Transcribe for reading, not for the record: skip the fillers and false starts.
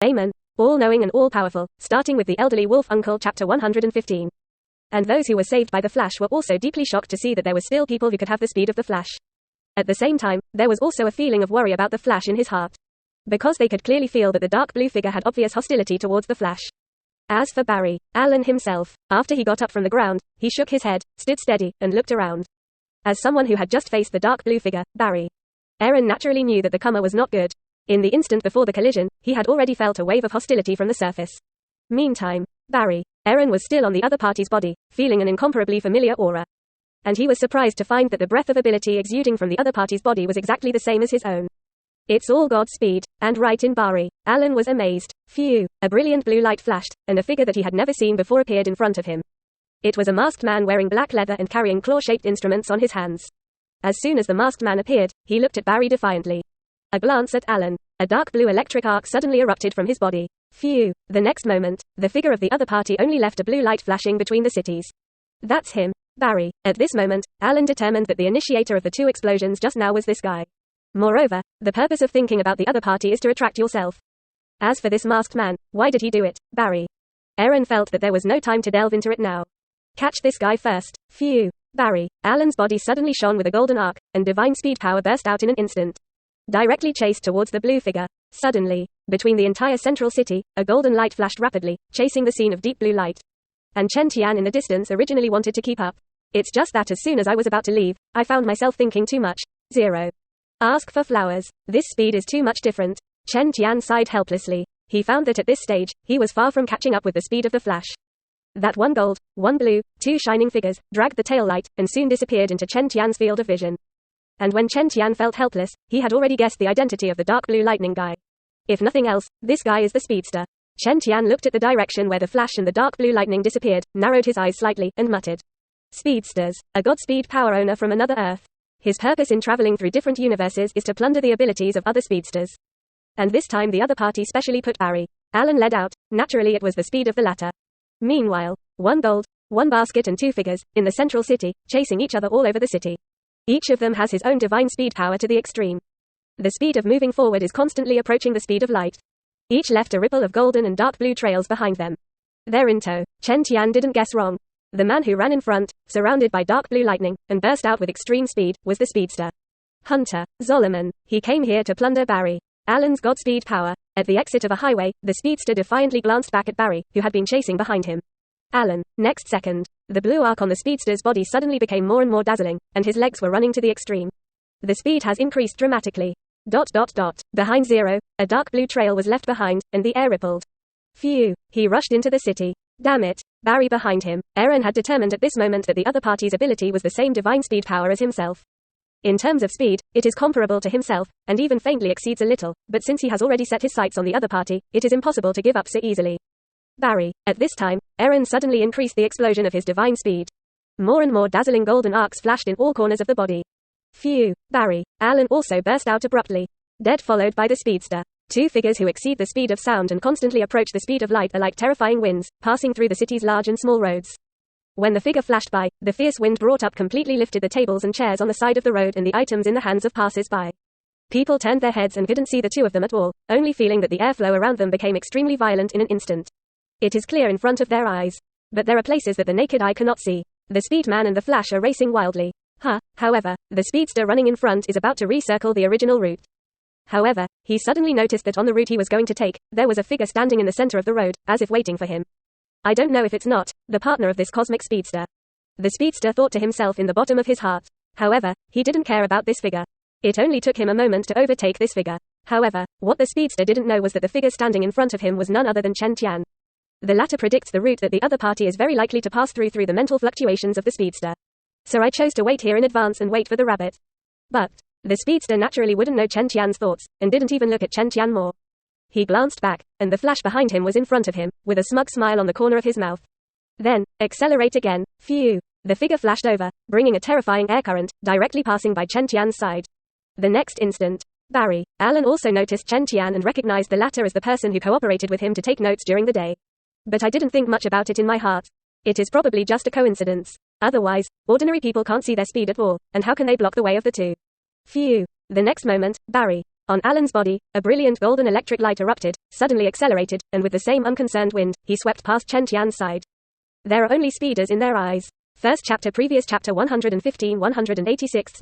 Amen. All-knowing and all-powerful, starting with the elderly wolf uncle chapter 115. And those who were saved by the Flash were also deeply shocked to see that there were still people who could have the speed of the Flash. At the same time, there was also a feeling of worry about the Flash in his heart. Because they could clearly feel that the dark blue figure had obvious hostility towards the Flash. As for Barry Allen himself, after he got up from the ground, he shook his head, stood steady, and looked around. As someone who had just faced the dark blue figure, Barry Aaron naturally knew that the comer was not good. In the instant before the collision, he had already felt a wave of hostility from the surface. Meantime, Barry Aaron was still on the other party's body, feeling an incomparably familiar aura. And he was surprised to find that the breath of ability exuding from the other party's body was exactly the same as his own. It's all God's speed, and right in Barry Allen was amazed. Phew! A brilliant blue light flashed, and a figure that he had never seen before appeared in front of him. It was a masked man wearing black leather and carrying claw-shaped instruments on his hands. As soon as the masked man appeared, he looked at Barry defiantly. A glance at Allen. A dark blue electric arc suddenly erupted from his body. Phew! The next moment, the figure of the other party only left a blue light flashing between the cities. That's him. Barry. At this moment, Allen determined that the initiator of the two explosions just now was this guy. Moreover, the purpose of thinking about the other party is to attract yourself. As for this masked man, why did he do it, Barry? Aaron felt that there was no time to delve into it now. Catch this guy first. Phew! Barry Allen's body suddenly shone with a golden arc, and divine speed power burst out in an instant. Directly chased towards the blue figure. Suddenly, between the entire central city, a golden light flashed rapidly, chasing the scene of deep blue light. And Chen Tian in the distance originally wanted to keep up. It's just that as soon as I was about to leave, I found myself thinking too much. 0. Ask for flowers. This speed is too much different. Chen Tian sighed helplessly. He found that at this stage, he was far from catching up with the speed of the Flash. That one gold, one blue, two shining figures, dragged the tail light, and soon disappeared into Chen Tian's field of vision. And when Chen Tian felt helpless, he had already guessed the identity of the dark blue lightning guy. If nothing else, this guy is the speedster. Chen Tian looked at the direction where the Flash and the dark blue lightning disappeared, narrowed his eyes slightly, and muttered. Speedsters, a Godspeed power owner from another Earth. His purpose in traveling through different universes is to plunder the abilities of other speedsters. And this time the other party specially put Barry Allen led out. Naturally it was the speed of the latter. Meanwhile, one gold, one basket and two figures, in the central city, chasing each other all over the city. Each of them has his own divine speed power to the extreme. The speed of moving forward is constantly approaching the speed of light. Each left a ripple of golden and dark blue trails behind them. They're in tow. Chen Tian didn't guess wrong. The man who ran in front, surrounded by dark blue lightning, and burst out with extreme speed, was the speedster. Hunter Solomon. He came here to plunder Barry Allen's Godspeed power. At the exit of a highway, the speedster defiantly glanced back at Barry, who had been chasing behind him. Allen. Next second, the blue arc on the speedster's body suddenly became more and more dazzling, and his legs were running to the extreme. The speed has increased dramatically. ... Behind 0, a dark blue trail was left behind, and the air rippled. Phew! He rushed into the city. Damn it! Barry behind him. Aaron had determined at this moment that the other party's ability was the same divine speed power as himself. In terms of speed, it is comparable to himself, and even faintly exceeds a little, but since he has already set his sights on the other party, it is impossible to give up so easily. Barry. At this time, Aaron suddenly increased the explosion of his divine speed. More and more dazzling golden arcs flashed in all corners of the body. Phew! Barry Allen also burst out abruptly. Dead, followed by the speedster. Two figures who exceed the speed of sound and constantly approach the speed of light are like terrifying winds, passing through the city's large and small roads. When the figure flashed by, the fierce wind brought up completely lifted the tables and chairs on the side of the road and the items in the hands of passers-by. People turned their heads and couldn't see the two of them at all, only feeling that the airflow around them became extremely violent in an instant. It is clear in front of their eyes. But there are places that the naked eye cannot see. The Speedman and the Flash are racing wildly. However, the speedster running in front is about to recircle the original route. However, he suddenly noticed that on the route he was going to take, there was a figure standing in the center of the road, as if waiting for him. I don't know if it's not the partner of this cosmic speedster. The speedster thought to himself in the bottom of his heart. However, he didn't care about this figure. It only took him a moment to overtake this figure. However, what the speedster didn't know was that the figure standing in front of him was none other than Chen Tian. The latter predicts the route that the other party is very likely to pass through the mental fluctuations of the speedster. So I chose to wait here in advance and wait for the rabbit. But the speedster naturally wouldn't know Chen Tian's thoughts, and didn't even look at Chen Tian more. He glanced back, and the Flash behind him was in front of him, with a smug smile on the corner of his mouth. Then, accelerate again. Phew! The figure flashed over, bringing a terrifying air current, directly passing by Chen Tian's side. The next instant, Barry Allen also noticed Chen Tian and recognized the latter as the person who cooperated with him to take notes during the day. But I didn't think much about it in my heart. It is probably just a coincidence. Otherwise, ordinary people can't see their speed at all, and how can they block the way of the two? Phew! The next moment, Barry On Alan's body, a brilliant golden electric light erupted, suddenly accelerated, and with the same unconcerned wind, he swept past Chen Tian's side. There are only speeders in their eyes. First chapter, previous chapter 115, 186. Next